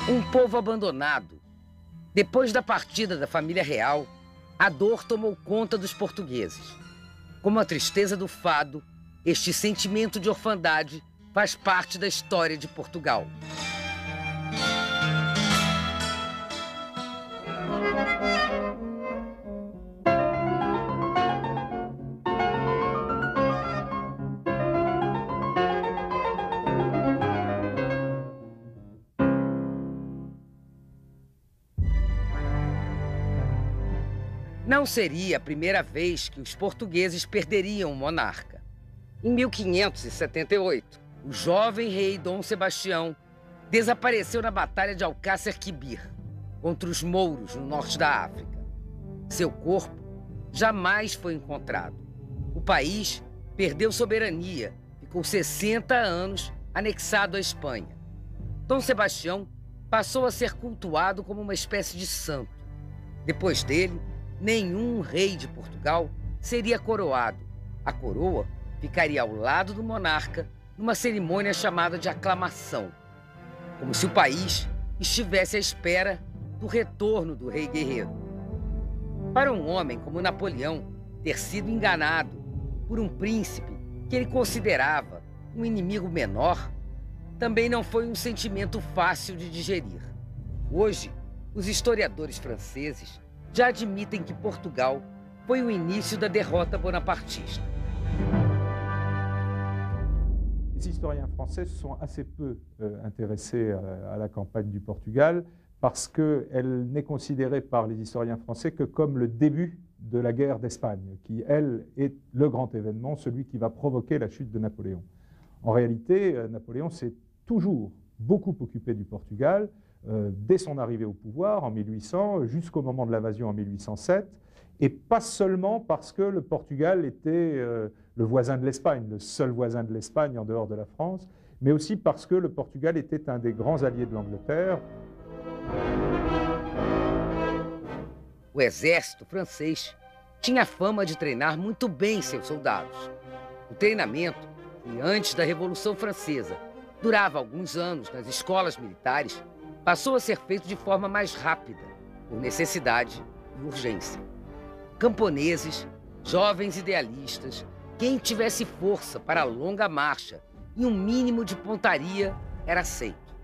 Um povo abandonado. Depois da partida da família real, a dor tomou conta dos portugueses. Como a tristeza do fado, este sentimento de orfandade faz parte da história de Portugal. Não seria a primeira vez que os portugueses perderiam um monarca. Em 1578, o jovem rei Dom Sebastião desapareceu na Batalha de Alcácer Quibir, contra os mouros no norte da África. Seu corpo jamais foi encontrado. O país perdeu soberania, ficou 60 anos anexado à Espanha. Dom Sebastião passou a ser cultuado como uma espécie de santo. Depois dele, nenhum rei de Portugal seria coroado. A coroa ficaria ao lado do monarca numa cerimônia chamada de aclamação, como se o país estivesse à espera do retorno do rei guerreiro. Para um homem como Napoleão, ter sido enganado por um príncipe que ele considerava um inimigo menor também não foi um sentimento fácil de digerir. Hoje, os historiadores franceses já admitem que Portugal foi o início da derrota bonapartista. Les historiens français se sont assez peu intéressés à la campagne du Portugal parce qu'elle n'est considérée par les historiens français que comme le début de la guerre d'Espagne, qui, elle, est le grand événement, celui qui va provoquer la chute de Napoléon. En réalité, Napoléon s'est toujours beaucoup occupé du Portugal, dès son arrivée au pouvoir en 1800 jusqu'au moment de l'invasion en 1807, et pas seulement parce que le Portugal était le voisin de l'Espagne, le seul voisin de l'Espagne en dehors de la France, mais aussi parce que le Portugal était un des grands alliés de l'Angleterre. O exército francês tinha fama de treinar muito bem seus soldados. O treinamento, que antes da Revolução Francesa durava alguns anos nas escolas militares, passou a ser feito de forma mais rápida, por necessidade e urgência. Camponeses, jovens idealistas, quem tivesse força para a longa marcha e um mínimo de pontaria era aceito.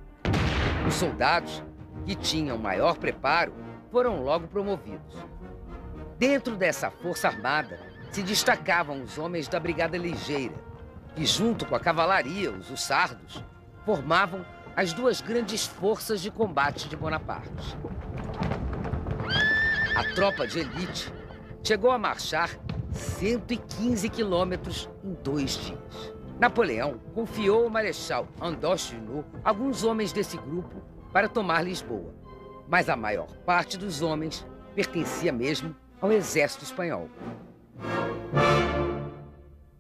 Os soldados, que tinham maior preparo, foram logo promovidos. Dentro dessa força armada se destacavam os homens da Brigada Ligeira, que junto com a cavalaria, os hussardos, formavam as duas grandes forças de combate de Bonaparte. A tropa de elite chegou a marchar 115 quilômetros em 2 dias. Napoleão confiou ao marechal Andoche Junot alguns homens desse grupo para tomar Lisboa, mas a maior parte dos homens pertencia mesmo ao exército espanhol.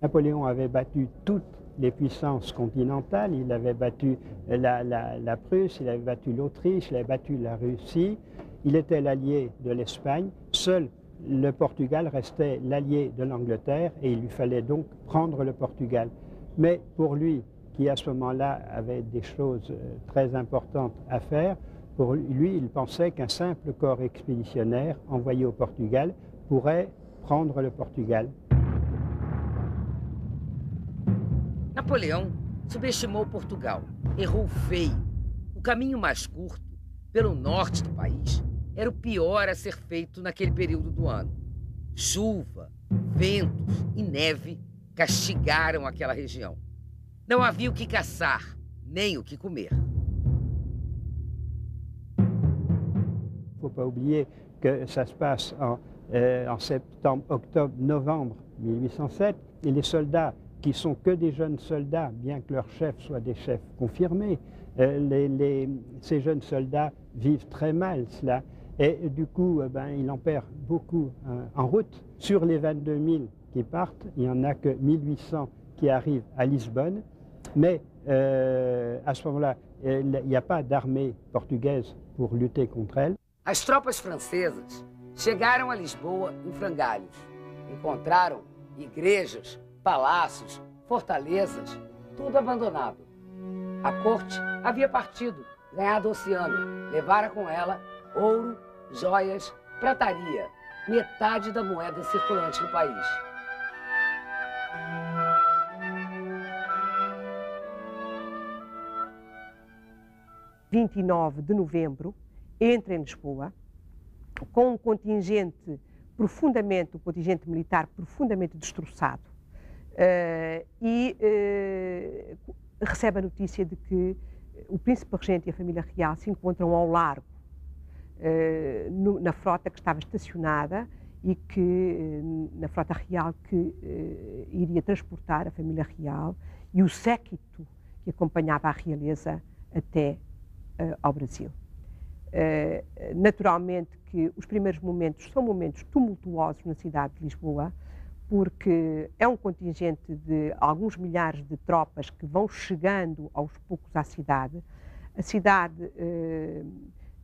Napoléon avait battu toutes les puissances continentales, il avait battu la Prusse, il avait battu l'Autriche, il avait battu la Russie, il était l'allié de l'Espagne, seul le Portugal restait l'allié de l'Angleterre et il lui fallait donc prendre le Portugal. Mais pour lui, qui à ce moment-là avait des choses très importantes à faire, pour lui, il pensait qu'un simple corps expéditionnaire envoyé au Portugal pourrait prendre le Portugal. Napoleão subestimou Portugal, errou feio. O caminho mais curto, pelo norte do país, era o pior a ser feito naquele período do ano. Chuva, ventos e neve castigaram aquela região. Não havia o que caçar, nem o que comer. Il ne faut pas oublier que ça se passe en septembre, octobre, novembre 1807, et les soldats qui sont que des jeunes soldats, bien que leurs chefs soient des chefs confirmés, ces jeunes soldats vivent très mal cela. Et du coup, il en perd beaucoup en route. Sur les 22 000 qui partent, il n'y en a que 1800 qui arrivent à Lisbonne. Mais à ce moment-là, il n'y a pas d'armée portugaise pour lutter contre elle. As tropas francesas chegaram a Lisboa em frangalhos. Encontraram igrejas, palácios, fortalezas, tudo abandonado. A corte havia partido ganhar do oceano, levara com ela ouro, joias, prataria, metade da moeda circulante no país. Dia 29 de novembro, entra em Lisboa, com um contingente militar profundamente destroçado, e recebe a notícia de que o príncipe regente e a família real se encontram ao largo, na frota que estava estacionada e que, na frota real que iria transportar a família real e o séquito que acompanhava a realeza até ao Brasil. Naturalmente que os primeiros momentos são momentos tumultuosos na cidade de Lisboa, porque é um contingente de alguns milhares de tropas que vão chegando aos poucos à cidade. A cidade,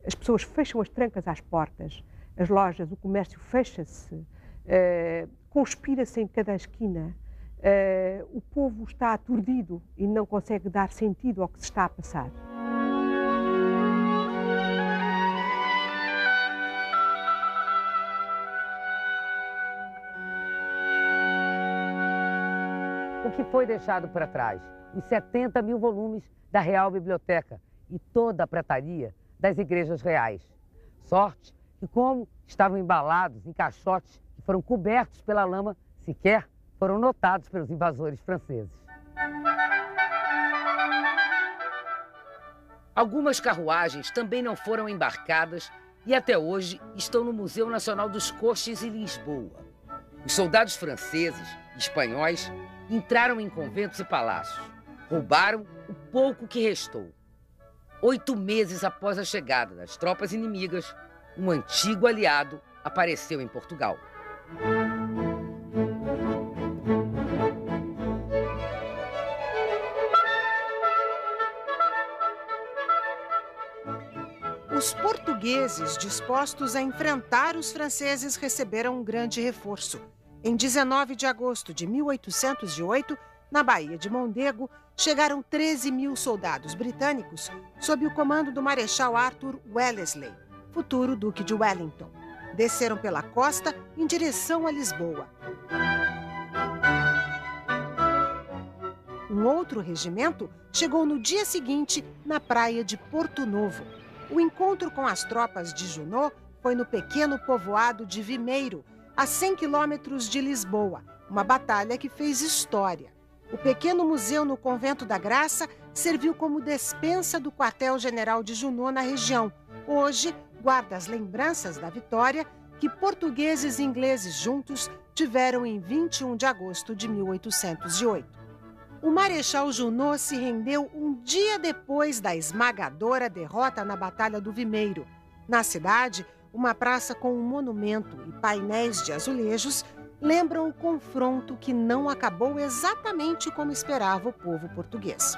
as pessoas fecham as trancas às portas, as lojas, o comércio fecha-se, conspira-se em cada esquina. O povo está aturdido e não consegue dar sentido ao que se está a passar. O que foi deixado para trás? Os 70 mil volumes da Real Biblioteca e toda a prataria das igrejas reais. Sorte que, como estavam embalados em caixotes que foram cobertos pela lama, sequer foram notados pelos invasores franceses. Algumas carruagens também não foram embarcadas e até hoje estão no Museu Nacional dos Coches em Lisboa. Os soldados franceses e espanhóis entraram em conventos e palácios, roubaram o pouco que restou. 8 meses após a chegada das tropas inimigas, um antigo aliado apareceu em Portugal. Os portugueses, dispostos a enfrentar os franceses, receberam um grande reforço. Em 19 de agosto de 1808, na Baía de Mondego, chegaram 13 mil soldados britânicos sob o comando do Marechal Arthur Wellesley, futuro Duque de Wellington. Desceram pela costa em direção a Lisboa. Um outro regimento chegou no dia seguinte na praia de Porto Novo. O encontro com as tropas de Junot foi no pequeno povoado de Vimeiro, a 100 quilômetros de Lisboa, uma batalha que fez história. O pequeno museu no Convento da Graça serviu como despensa do quartel-general de Junot na região. Hoje, guarda as lembranças da vitória que portugueses e ingleses juntos tiveram em 21 de agosto de 1808. O Marechal Junot se rendeu um dia depois da esmagadora derrota na Batalha do Vimeiro. Na cidade, uma praça com um monumento e painéis de azulejos lembram o confronto que não acabou exatamente como esperava o povo português.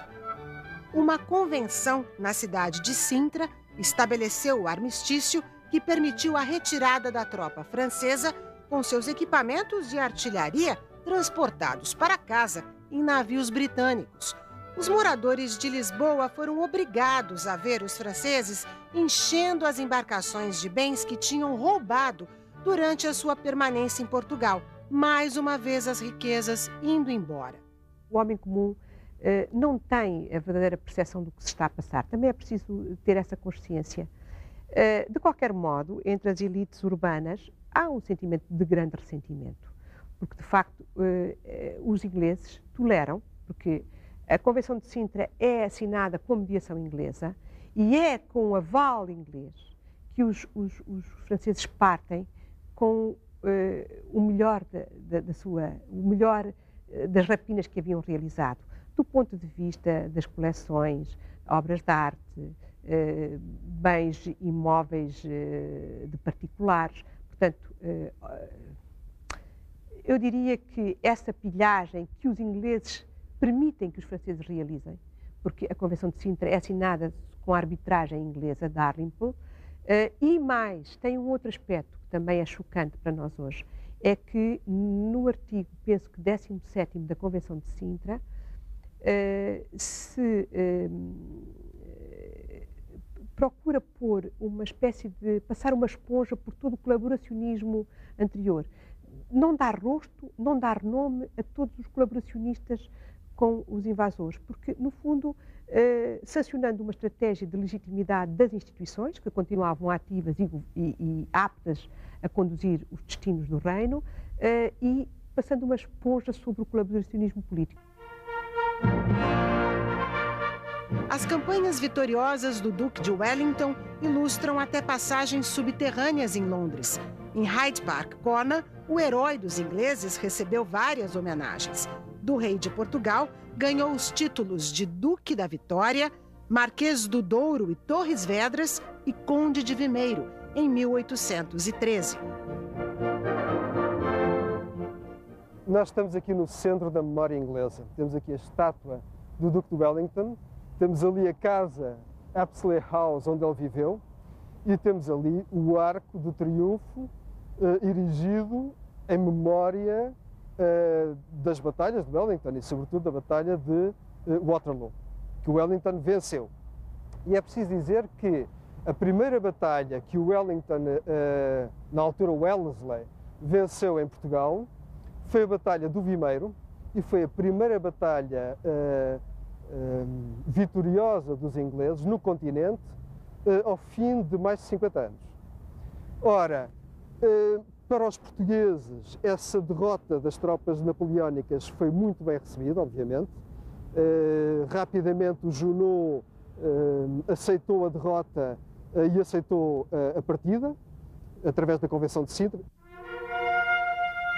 Uma convenção na cidade de Sintra estabeleceu o armistício que permitiu a retirada da tropa francesa com seus equipamentos de artilharia transportados para casa em navios britânicos. Os moradores de Lisboa foram obrigados a ver os franceses enchendo as embarcações de bens que tinham roubado durante a sua permanência em Portugal. Mais uma vez as riquezas indo embora. O homem comum não tem a verdadeira percepção do que se está a passar. Também é preciso ter essa consciência. De qualquer modo, entre as elites urbanas, há um sentimento de grande ressentimento. Porque, de facto, os ingleses toleram, porque a Convenção de Sintra é assinada com mediação inglesa e é com o aval inglês que os franceses partem com o melhor das rapinas que haviam realizado, do ponto de vista das coleções, obras de arte, bens imóveis de particulares. Portanto, eu diria que essa pilhagem que os ingleses permitem que os franceses realizem, porque a Convenção de Sintra é assinada com a arbitragem inglesa, Dalrymple, e mais, tem um outro aspecto que também é chocante para nós hoje, é que no artigo, penso que 17º da Convenção de Sintra, se procura pôr uma espécie de passar uma esponja por todo o colaboracionismo anterior. Não dar rosto, não dar nome a todos os colaboracionistas com os invasores, porque, no fundo, sancionando uma estratégia de legitimidade das instituições, que continuavam ativas e aptas a conduzir os destinos do reino, e passando uma esponja sobre o colaboracionismo político. As campanhas vitoriosas do Duque de Wellington ilustram até passagens subterrâneas em Londres. Em Hyde Park Corner, o herói dos ingleses recebeu várias homenagens. Do rei de Portugal, ganhou os títulos de Duque da Vitória, Marquês do Douro e Torres Vedras e Conde de Vimeiro, em 1813. Nós estamos aqui no centro da memória inglesa. Temos aqui a estátua do Duque de Wellington, temos ali a casa Apsley House, onde ele viveu, e temos ali o Arco do Triunfo, erigido em memória das batalhas de Wellington e, sobretudo, da batalha de Waterloo, que o Wellington venceu. E é preciso dizer que a primeira batalha que o Wellington, na altura Wellesley, venceu em Portugal foi a Batalha do Vimeiro, e foi a primeira batalha vitoriosa dos ingleses no continente ao fim de mais de 50 anos. Ora, para os portugueses, essa derrota das tropas napoleónicas foi muito bem recebida, obviamente. Rapidamente o Junot aceitou a derrota e aceitou a partida, através da Convenção de Sintra.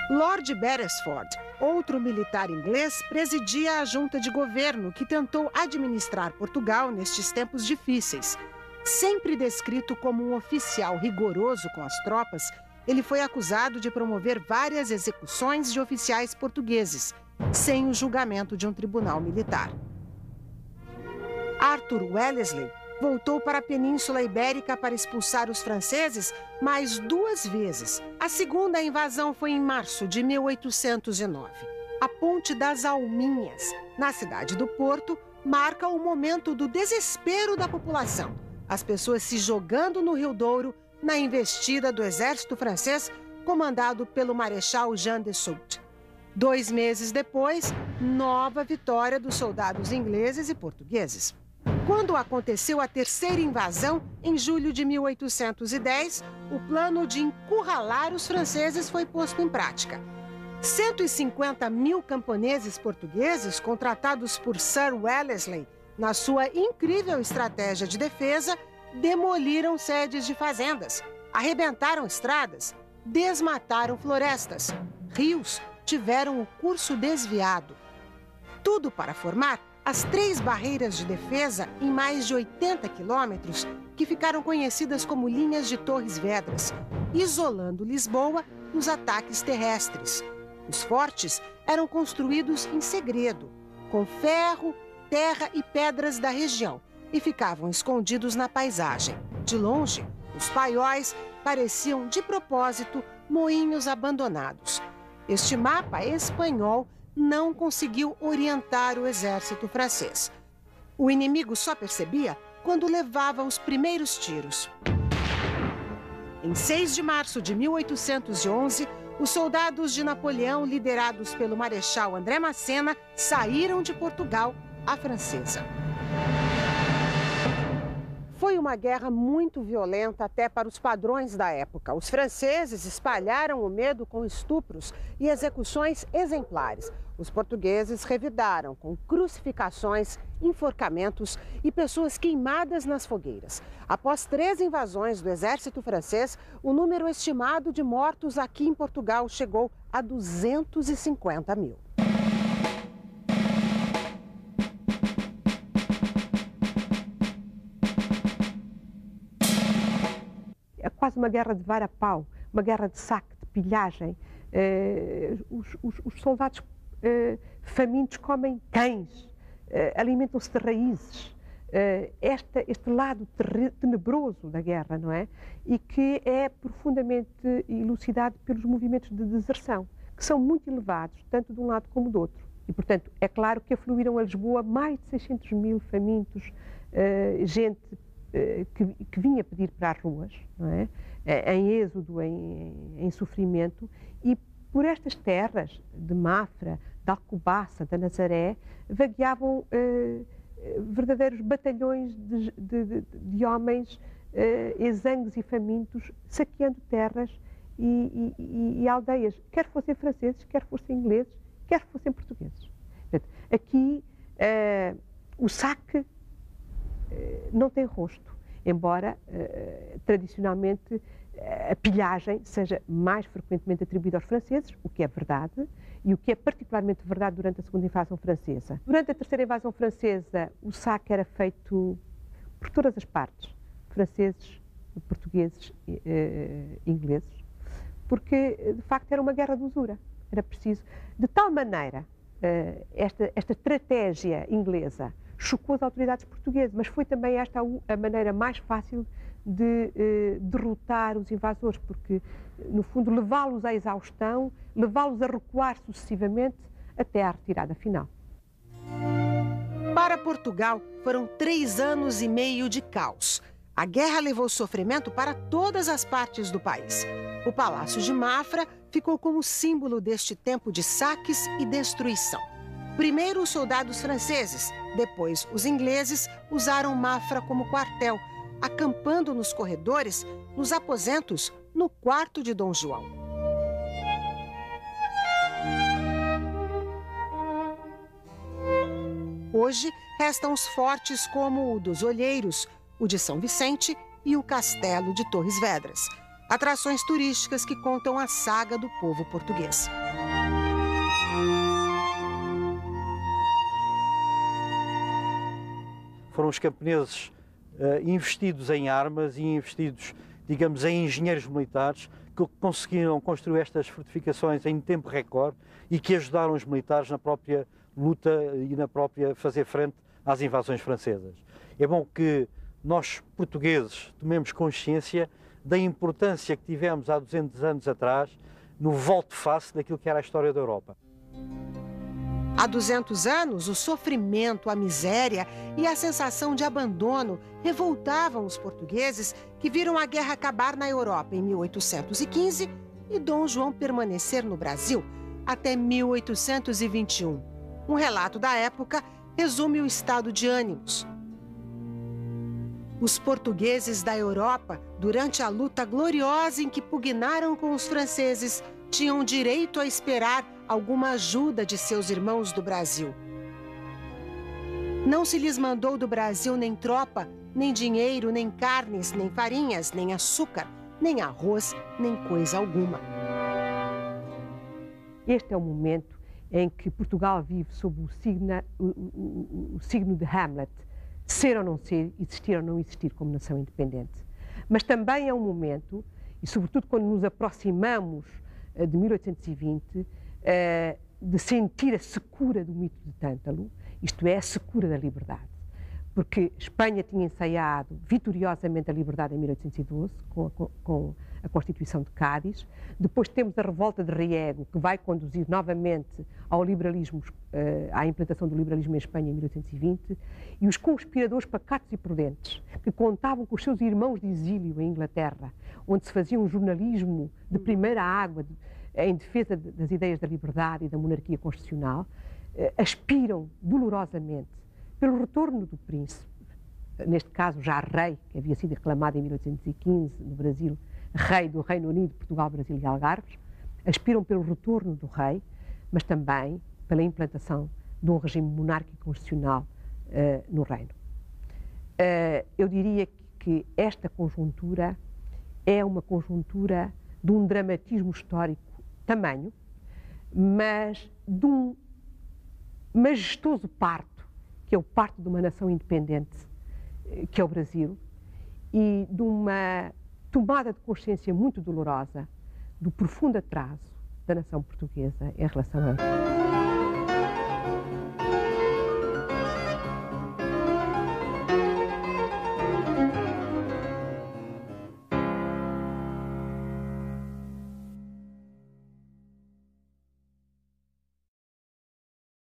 Lord Beresford, outro militar inglês, presidia a junta de governo que tentou administrar Portugal nestes tempos difíceis. Sempre descrito como um oficial rigoroso com as tropas, ele foi acusado de promover várias execuções de oficiais portugueses, sem o julgamento de um tribunal militar. Arthur Wellesley voltou para a Península Ibérica para expulsar os franceses mais 2 vezes. A segunda invasão foi em março de 1809. A Ponte das Alminhas, na cidade do Porto, marca o momento do desespero da população. As pessoas se jogando no Rio Douro na investida do exército francês, comandado pelo Marechal Jean de Soult. 2 meses depois, nova vitória dos soldados ingleses e portugueses. Quando aconteceu a terceira invasão, em julho de 1810, o plano de encurralar os franceses foi posto em prática. 150 mil camponeses portugueses, contratados por Sir Wellesley, na sua incrível estratégia de defesa, demoliram sedes de fazendas, arrebentaram estradas, desmataram florestas. Rios tiveram o curso desviado. Tudo para formar as 3 barreiras de defesa em mais de 80 quilômetros, que ficaram conhecidas como linhas de Torres Vedras, isolando Lisboa dos ataques terrestres. Os fortes eram construídos em segredo, com ferro, terra e pedras da região, e ficavam escondidos na paisagem. De longe, os paióis pareciam, de propósito, moinhos abandonados. Este mapa espanhol não conseguiu orientar o exército francês. O inimigo só percebia quando levava os primeiros tiros. Em 6 de março de 1811, os soldados de Napoleão, liderados pelo Marechal André Massena, saíram de Portugal à francesa. Foi uma guerra muito violenta até para os padrões da época. Os franceses espalharam o medo com estupros e execuções exemplares. Os portugueses revidaram com crucificações, enforcamentos e pessoas queimadas nas fogueiras. Após 3 invasões do exército francês, o número estimado de mortos aqui em Portugal chegou a 250 mil. É quase uma guerra de vara-pau, uma guerra de saque, de pilhagem. Os soldados famintos comem cães, alimentam-se de raízes. Este lado tenebroso da guerra, não é? E que é profundamente elucidado pelos movimentos de deserção, que são muito elevados, tanto de um lado como do outro. E, portanto, é claro que afluíram a Lisboa mais de 600 mil famintos, gente que vinha pedir para as ruas, não é? Em êxodo, em sofrimento, e por estas terras de Mafra, de Alcobaça, da Nazaré, vagueavam verdadeiros batalhões de homens exangues e famintos, saqueando terras e aldeias, quer fossem franceses, quer fossem ingleses, quer fossem portugueses. Portanto, aqui o saque não tem rosto, embora tradicionalmente a pilhagem seja mais frequentemente atribuída aos franceses, o que é verdade, e o que é particularmente verdade durante a segunda invasão francesa. Durante a terceira invasão francesa, o saque era feito por todas as partes, franceses, portugueses, ingleses, porque de facto era uma guerra de usura. Era preciso, de tal maneira, esta estratégia inglesa chocou as autoridades portuguesas, mas foi também esta a maneira mais fácil de derrotar os invasores, porque, no fundo, levá-los à exaustão, levá-los a recuar sucessivamente até à retirada final. Para Portugal, foram 3 anos e meio de caos. A guerra levou sofrimento para todas as partes do país. O Palácio de Mafra ficou como símbolo deste tempo de saques e destruição. Primeiro os soldados franceses, depois os ingleses usaram Mafra como quartel, acampando nos corredores, nos aposentos, no quarto de Dom João. Hoje, restam os fortes como o dos Olheiros, o de São Vicente e o Castelo de Torres Vedras, atrações turísticas que contam a saga do povo português. Foram os camponeses investidos em armas e investidos, digamos, em engenheiros militares que conseguiram construir estas fortificações em tempo recorde e que ajudaram os militares na própria luta e na própria fazer frente às invasões francesas. É bom que nós, portugueses, tomemos consciência da importância que tivemos há 200 anos atrás no volte-face daquilo que era a história da Europa. Há 200 anos, o sofrimento, a miséria e a sensação de abandono revoltavam os portugueses que viram a guerra acabar na Europa em 1815 e Dom João permanecer no Brasil até 1821. Um relato da época resume o estado de ânimos. Os portugueses da Europa, durante a luta gloriosa em que pugnaram com os franceses, tinham direito a esperar alguma ajuda de seus irmãos do Brasil. Não se lhes mandou do Brasil nem tropa, nem dinheiro, nem carnes, nem farinhas, nem açúcar, nem arroz, nem coisa alguma. Este é o momento em que Portugal vive sob o signo de Hamlet, ser ou não ser, existir ou não existir como nação independente. Mas também é um momento, e sobretudo quando nos aproximamos de 1820, de sentir a secura do mito de Tântalo, isto é, a secura da liberdade. Porque Espanha tinha ensaiado vitoriosamente a liberdade em 1812, com a Constituição de Cádiz. Depois temos a revolta de Riego, que vai conduzir novamente ao liberalismo, à implantação do liberalismo em Espanha em 1820. E os conspiradores pacatos e prudentes, que contavam com os seus irmãos de exílio em Inglaterra, onde se fazia um jornalismo de primeira água, em defesa das ideias da liberdade e da monarquia constitucional, aspiram dolorosamente pelo retorno do príncipe, neste caso já rei, que havia sido aclamado em 1815 no Brasil, rei do Reino Unido, Portugal, Brasil e Algarves, aspiram pelo retorno do rei, mas também pela implantação de um regime monárquico constitucional no reino. Eu diria que esta conjuntura é uma conjuntura de um dramatismo histórico tamanho, mas de um majestoso parto, que é o parto de uma nação independente, que é o Brasil, e de uma tomada de consciência muito dolorosa do profundo atraso da nação portuguesa em relação a